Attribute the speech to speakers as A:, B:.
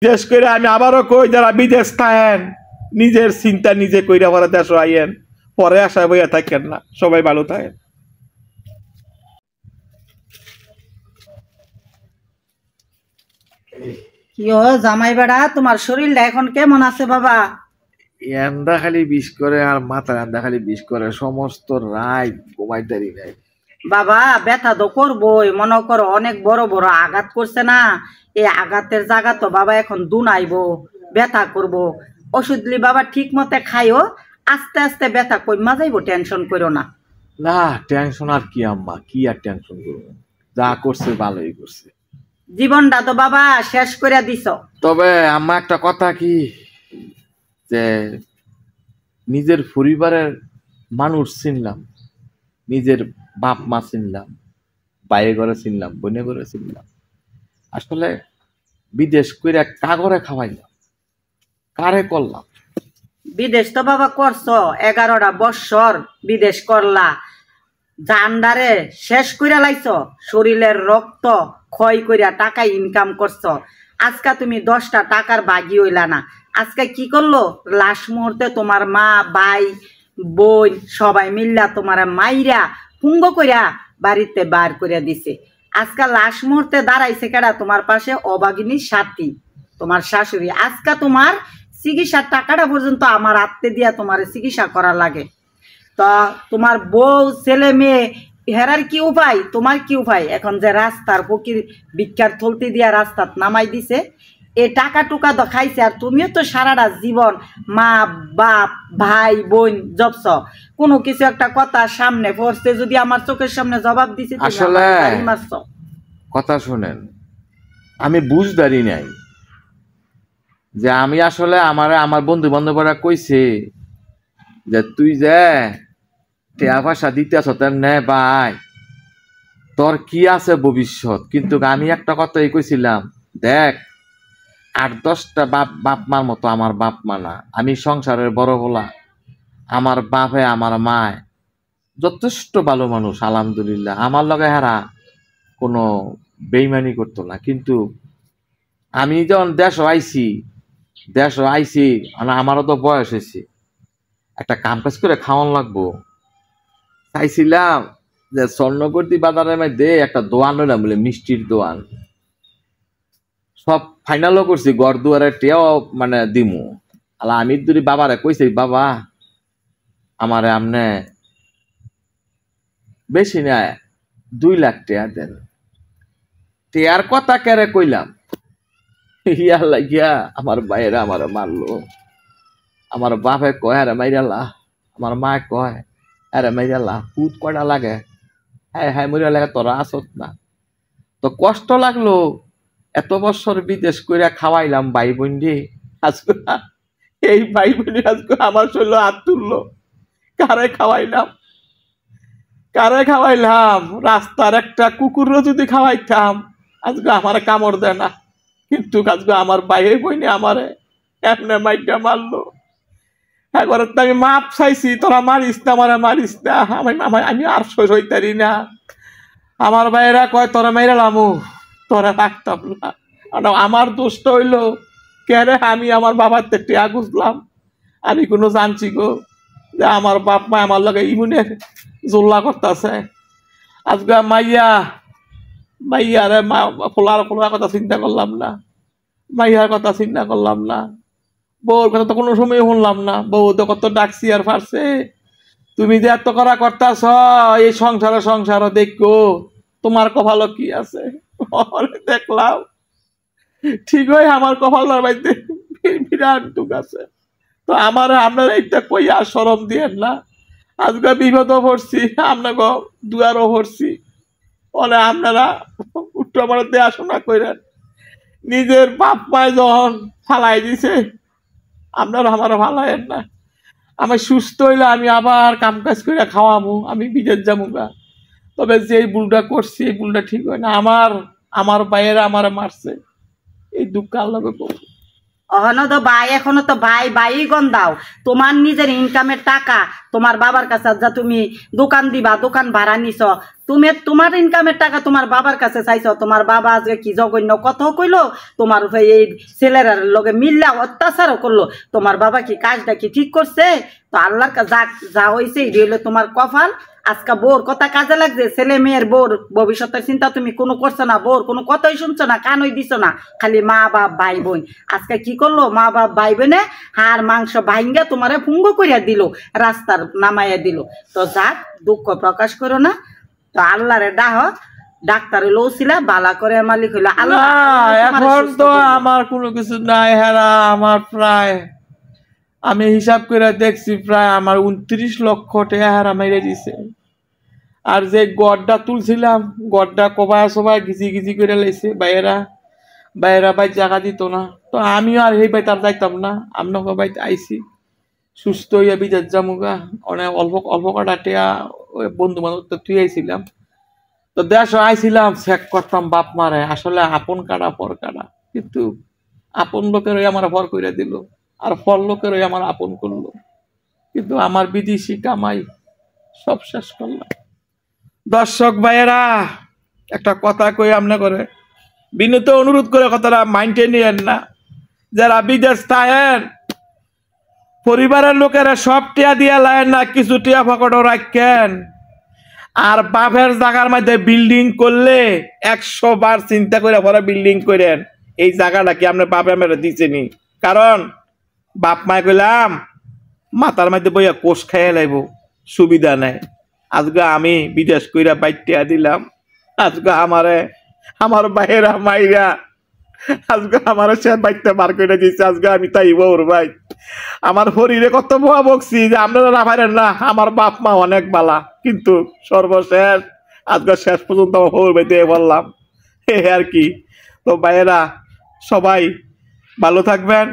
A: বিদেশ করে আমি আবারও কই, যারা বিদেশ থাকেন নিজের চিন্তা নিজে কইরা পরে দেশ আইয়েন, পরে আশায় বইয়া থাকেন না। সবাই ভালো থাকেন।
B: কি ও জামাই বেড়া, তোমার শরীরটা এখন কেমন আছে বাবা?
C: এন্দা খালি বিষ করে আর মাথা এন্দা খালি বিষ করে, সমস্ত রাত ঘুমাইতারি নাই।
B: বাবা ব্যথা তো করবোই, মনে করো অনেক বড় বড় আঘাত করছে না, এই আঘাতের জায়গা তো বাবা এখন দুনাইবো, ব্যথা করবো। ওষুধ লি বাবা ঠিক মতে খাইও, আস্তে আস্তে ব্যথা কইমা যাইবো, টেনশন করো না।
C: না টেনশন আর কি আম্মা, কি আর টেনশন করবো, যা করছে ভালোই করছে।
B: জীবনটা তো বাবা শেষ করে দিছ।
C: তবে আম্মা একটা কথা কি, যে নিজের পরিবারের মানুষ চিনলাম, নিজের বাপ মা চিনলাম, বাইরে ঘরে চিনলাম, বোনে ঘরে চিনলাম, আসলে বিদেশ কইরা কাগরে খাওয়াইলাম, কারে করলাম?
B: বিদেশ তো বাবা করছো, 11টা বৎসর বিদেশ করলা, জান্ডারে শেষ কইরা লাইছো, শরীরের রক্ত ক্ষয় কইরা টাকা ইনকাম করছো। আজকে তুমি 10টা টাকার বাগি হইলা না। আজকে কি করলো, লাশ মুহূর্তে তোমার মা ভাই বোন সবাই মিল্লা তোমার মাইরা পুঙ্গ কইরা বাড়িতে বার কইরা দিছে। আজকে লাশ মুহূর্তে দাঁড়াইছে কেডা তোমার পাশে, অবাগিনী সাথী তোমার শাশুড়ি। আজকে তোমার চিকিৎসার টাকাটা পর্যন্ত আমার আত্মে দিয়া তোমার চিকিৎসা করা লাগে। তা তোমার বউ ছেলে মেয়ে হেরার কি উপায়, তোমার কি উপায়? এখন যে রাস্তার ফকির ভিক্ষার থলতি দিয়া রাস্তাত নামাই দিছে, এ টাকা টুকা তো খাইছে, আর তুমিও তো সারাটা জীবন মা বাপ ভাই বোন জবছ, কোনো কিছু একটা কথা সামনে পড়ছে যদি আমার চোখের সামনে জবাব দিছে,
C: আসলে কথা শুনেন, আমি বুঝদারি নাই যে আমি আসলে আমার বন্ধু বান্ধবরা কইছে যে তুই যে টেয়া পয়সা দিতে আস নে ভাই, তোর কি আছে ভবিষ্যৎ। কিন্তু আমি একটা কথাই কইছিলাম, দেখ 8-10টা বাপ মার মতো আমার বাপ মা না, আমি সংসারের বড় বলা, আমার বাপে আমার মায় যথেষ্ট ভালো মানুষ আলহামদুলিল্লাহ, আমার লগে হারা কোনো বেইমানি করতো না। কিন্তু আমি যখন দেশ আইছি আমারও তো বয়স হয়েছে, একটা কাম কাজ করে খাওয়ান লাগবো, চাইছিলাম যে স্বর্ণকর্তি বাজারের মধ্যে একটা দোয়ান হইলাম বলে, মিষ্টির দোয়ান। সব ফাইনালও করছি, ঘর দুয়ারে টেও মানে দিমু। আলা আমি দুরি বাবারে কইছি, বাবা আমারে আমনে বেশি না 2 লাখ টাকা দেন। টেয়ার কথা কেরে কইলাম, ইয়া লাগিয়া আমার বাইরে আমার মারলো। আমার বাপে কয় আরে মাইরালা, আমার মা কয় আরে মাইরালা, পুত কয়টা লাগে, হ্যাঁ হ্যাঁ মরিয়া লাগে, তোরা আসত না। তো কষ্ট লাগলো, এত বছর বিদেশ কইরা খাওয়াইলাম ভাই বোন রে, আজকে এই ভাই বোন আজকে আমার শরীর হাত তুললো। কারে খাওয়াইলাম? রাস্তার একটা কুকুরও যদি খাওয়াইতাম আজকে আমার কামড় দেয় না, কিন্তু আজকে আমার ভাই বোন আমারে এমনি মাইটা মারলো। একবার তো আমি মাপ চাইছি, তোরা মারিস না, আমারে মারিস না, আমি আর সইতারি না। আমার ভাইয়েরা কয় তোরা মাইরালামু, তোরা রাখতাম না। আমার দোষটা হইলো কেরে, আমি আমার বাবার থেকে বুঝলাম, আমি কোনো জানছি গো যে আমার বাপ মা আমার লগে ইমুনের জোল্লা করতেছে। আজকে মাইয়ারে ফোলার কথা চিন্তা করলাম না, মাইয়ার কথা চিন্তা করলাম না, বউর কথা তো কোনো সময় শুনলাম না। বউ তো কত ডাকছি আর পারছে, তুমি যে এত করা করতেছ এই সংসার দেখো তোমার কপাল কি আছে। দেখলাম ঠিকই আমার কপালের মধ্যে বিরাট দুঃখ আছে। তো আপনারা এইটা কইয়া শরম দিয়েন না, আজকে বিপদও পড়ছি, আপনাকে দুয়ারও পড়ছি, বলে আপনারা উঠো আমার দেখাশোনা করেন। নিজের বাপ মায় যখন ফালাই দিছে আপনারা আমার ফালাইয়েন না। আমি সুস্থ হইলে আমি আবার কাম কাজ করে খাওয়াবো, আমি বিদেশ যাবো গা। তবে যে ভুলটা করছি এই ভুলটা ঠিক হয় না। আমার ভাইয়েরা আমার মারছে, এই দুঃখ আল্লাহকে করবো।
B: এখনো তো ভাই গন্ধাও, তোমার নিজের ইনকামের টাকা তোমার বাবার কাছে যা তুমি দোকান দিবা, দোকান ভাড়া নিছ, তুমি তোমার ইনকামের টাকা তোমার বাবার কাছে চাইছো। তোমার বাবা আজকে কি জঘন্য কথাও কইলো, তোমার এই ছেলের লগে মিল্লা অত্যাচারও করলো। তোমার বাবা কি কাজটা কি ঠিক করছে? তো আল্লাহর যা যা হয়েছে এটি হলো তোমার কপাল। আজকে বোর কথা কাজে লাগছে, ছেলে মেয়ের বোর ভবিষ্যতের চিন্তা তুমি কোনো করছো না, বোর কোনো কথাই শুনছো না, কানই দিছো না, খালি মা বাপ ভাই বোন। আজকে কি করলো, মা বাপ ভাই বোনে হাড় মাংস ভাইঙ্গা তোমারে ফুঙ্গ করিয়া দিল, রাস্তার নামাইয়া দিল। তো যাক, দুঃখ প্রকাশ করো না। তো আল্লাহরে ডাহ, ডাক্তারে লৌছিলা বালা করে মালিক হইলো আল্লাহ।
C: এখন তো আমার কোনো কিছু নাই হেরা, আমার প্রায় আমি হিসাব করে দেখছি প্রায় আমার 29 লক্ষ টাকা হেরা মেরে দিছে। আর যে গড়টা তুলছিলাম, গড়টা কবায় সবাই ঘিচি ঘিচি করে লাইছে বাইরা বাই জায়গা দিত না। তো আমিও আর সেই বাইতে আর যাইতাম না, আপনাকে বাইতে আইছি সুস্থ হইয়া বিদেশ জামুগা। অনেক অল্প কটা টেয়া বন্ধু বান্ধব তুই আইছিলাম। তো দেশ আইছিলাম চেক করতাম বাপ মারে আসলে আপন কাটা পর কাটা, কিন্তু আপন লোকেরই আমার ভর করে দিল, আর পর লোকেরই আমার আপন করলো। কিন্তু আমার বিদেশি কামাই সব শেষ করলাম। দর্শক ভাইয়েরা, একটা কথা কই আমনে করে বিনীত অনুরোধ করে কথাটা মাইন্ডে নিয়েন না। যারা বিদেশ থাকেন পরিবারের লোকেরা সব টিয়া দিয়া লায়েন না, কিছু টিয়া পকেটও রাখেন। আর বাপের জায়গার মধ্যে বিল্ডিং করলে 100 বার চিন্তা করে পরে বিল্ডিং করেন, এই জায়গাটা কি আপনার বাপে মেরে দিচ্ছেনি। কারণ বাপ মায় কইলাম মাথার মধ্যে বইয়া কোষ খাইয়া লাইব, সুবিধা নাই। আজকে আমি বিদেশ কইরা বাইটিয়া দিলাম, আজকে আমার বাইরা মাইরা আজকে আমার সে বাইকটা বার করে দিচ্ছে। আজকে আমি তাই বউর ভাই আমার শরীরে কত ভুয়া বকছি যে আপনারা না পারেন না, আমার বাপ মা অনেক বালা, কিন্তু সর্বশেষ আজকে শেষ পর্যন্ত আমার বউর ভাই দিয়ে বললাম। আর কি। তো ভাইয়েরা সবাই ভালো থাকবেন।